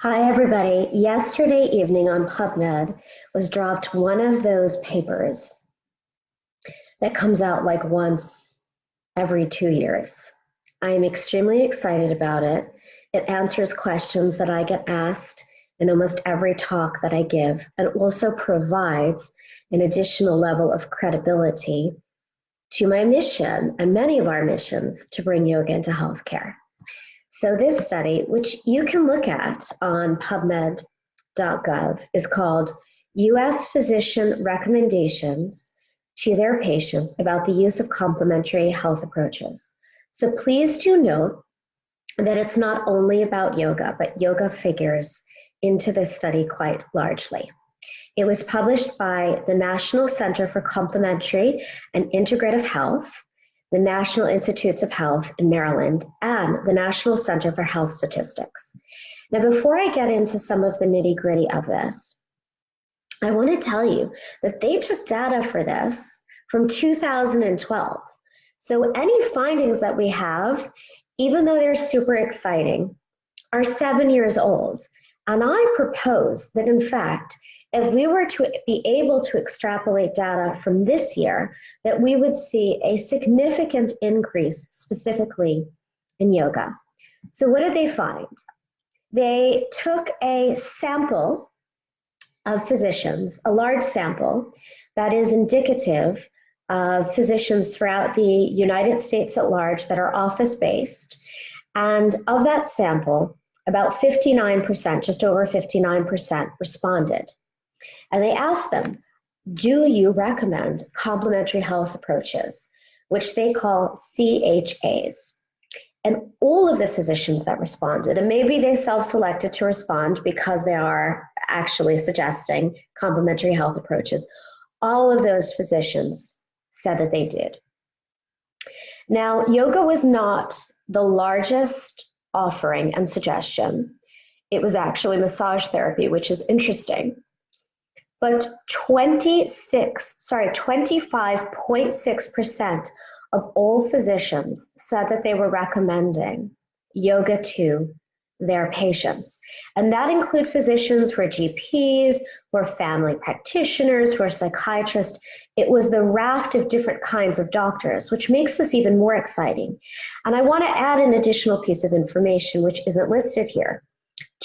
Hi, everybody. Yesterday evening on PubMed was dropped one of those papers that comes out like once every 2 years. I am extremely excited about it. It answers questions that I get asked in almost every talk that I give, and also provides an additional level of credibility to my mission and many of our missions to bring yoga into healthcare. So this study, which you can look at on pubmed.gov, is called U.S. Physician Recommendations to Their Patients about the Use of Complementary Health Approaches. So please do note that it's not only about yoga, but yoga figures into this study quite largely. It was published by the National Center for Complementary and Integrative Health, the National Institutes of Health in Maryland, and the National Center for Health Statistics. Now, before I get into some of the nitty-gritty of this, I want to tell you that they took data for this from 2012. So any findings that we have, even though they're super exciting, are 7 years old. And I propose that, in fact, if we were to be able to extrapolate data from this year, that we would see a significant increase specifically in yoga. So what did they find? They took a sample of physicians, a large sample that is indicative of physicians throughout the United States at large that are office-based. And of that sample, about 59%, just over 59%, responded. And they asked them, do you recommend complementary health approaches, which they call CHAs? And all of the physicians that responded, and maybe they self-selected to respond because they are actually suggesting complementary health approaches, all of those physicians said that they did. Now, yoga was not the largest offering and suggestion. It was actually massage therapy, which is interesting. But 25.6% of all physicians said that they were recommending yoga to their patients. And that include physicians who are GPs, who are family practitioners, who are psychiatrists. It was the raft of different kinds of doctors, which makes this even more exciting. And I want to add an additional piece of information which isn't listed here.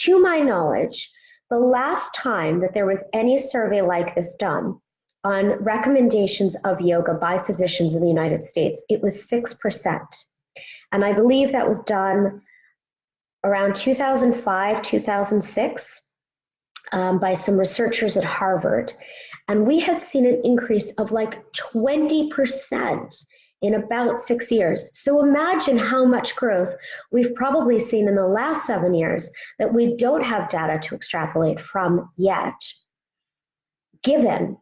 To my knowledge, the last time that there was any survey like this done on recommendations of yoga by physicians in the United States, it was 6%. And I believe that was done around 2005, 2006 by some researchers at Harvard. And we have seen an increase of like 20% in about 6 years. So imagine how much growth we've probably seen in the last 7 years that we don't have data to extrapolate from yet, given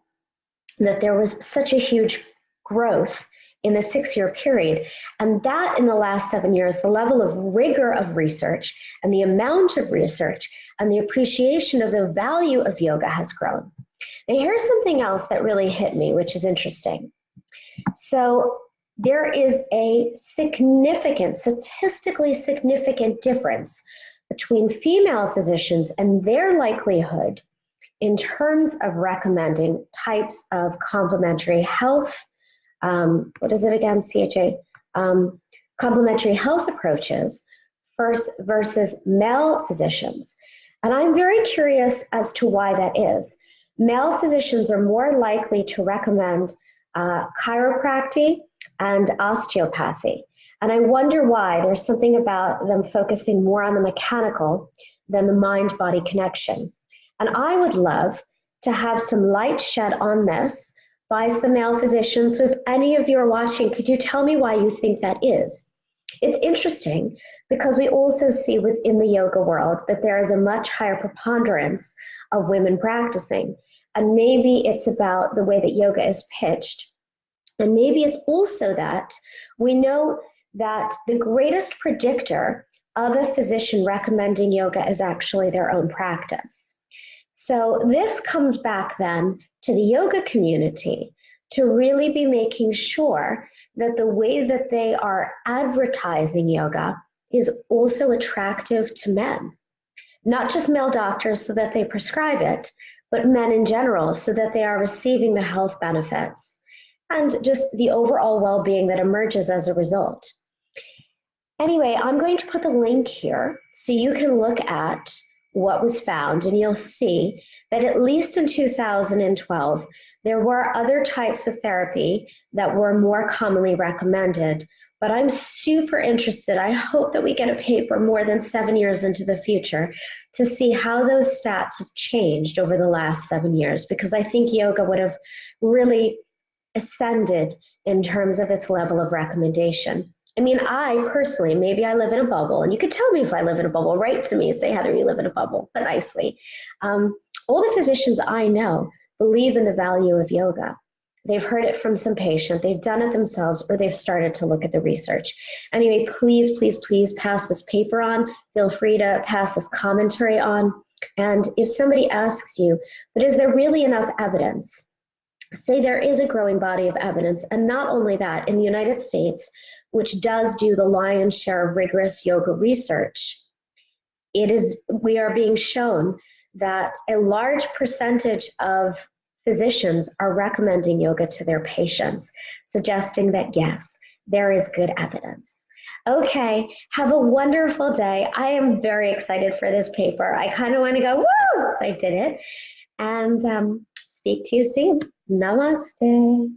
that there was such a huge growth in the 6-year period. And that in the last 7 years, the level of rigor of research and the amount of research and the appreciation of the value of yoga has grown. Now here's something else that really hit me, which is interesting. So there is a statistically significant difference between female physicians and their likelihood in terms of recommending types of complementary health, what is it again, CHA? Complementary health approaches versus male physicians. And I'm very curious as to why that is. Male physicians are more likely to recommend chiropractic and osteopathy. And I wonder why. There's something about them focusing more on the mechanical than the mind-body connection. And I would love to have some light shed on this by some male physicians. So if any of you are watching, could you tell me why you think that is? It's interesting because we also see within the yoga world that there is a much higher preponderance of women practicing. And maybe it's about the way that yoga is pitched. And maybe it's also that we know that the greatest predictor of a physician recommending yoga is actually their own practice. So this comes back then to the yoga community to really be making sure that the way that they are advertising yoga is also attractive to men. not just male doctors so that they prescribe it, but men in general so that they are receiving the health benefits and just the overall well-being that emerges as a result. Anyway, I'm going to put the link here so you can look at what was found, and you'll see that at least in 2012, there were other types of therapy that were more commonly recommended. But I'm super interested. I hope that we get a paper more than 7 years into the future to see how those stats have changed over the last 7 years, because I think yoga would have really ascended in terms of its level of recommendation. I mean, I personally, maybe I live in a bubble, and you could tell me if I live in a bubble. Write to me, say, Heather, you live in a bubble, but nicely. All the physicians I know believe in the value of yoga. They've heard it from some patient, they've done it themselves, or they've started to look at the research. Anyway, please, please, please pass this paper on. Feel free to pass this commentary on. And if somebody asks you, but is there really enough evidence? Say there is a growing body of evidence, and not only that, in the United States, which does do the lion's share of rigorous yoga research, we are being shown that a large percentage of physicians are recommending yoga to their patients, suggesting that yes, there is good evidence. Okay, have a wonderful day. I am very excited for this paper. I kind of want to go, woo! So I did it. And speak to you soon. Namaste.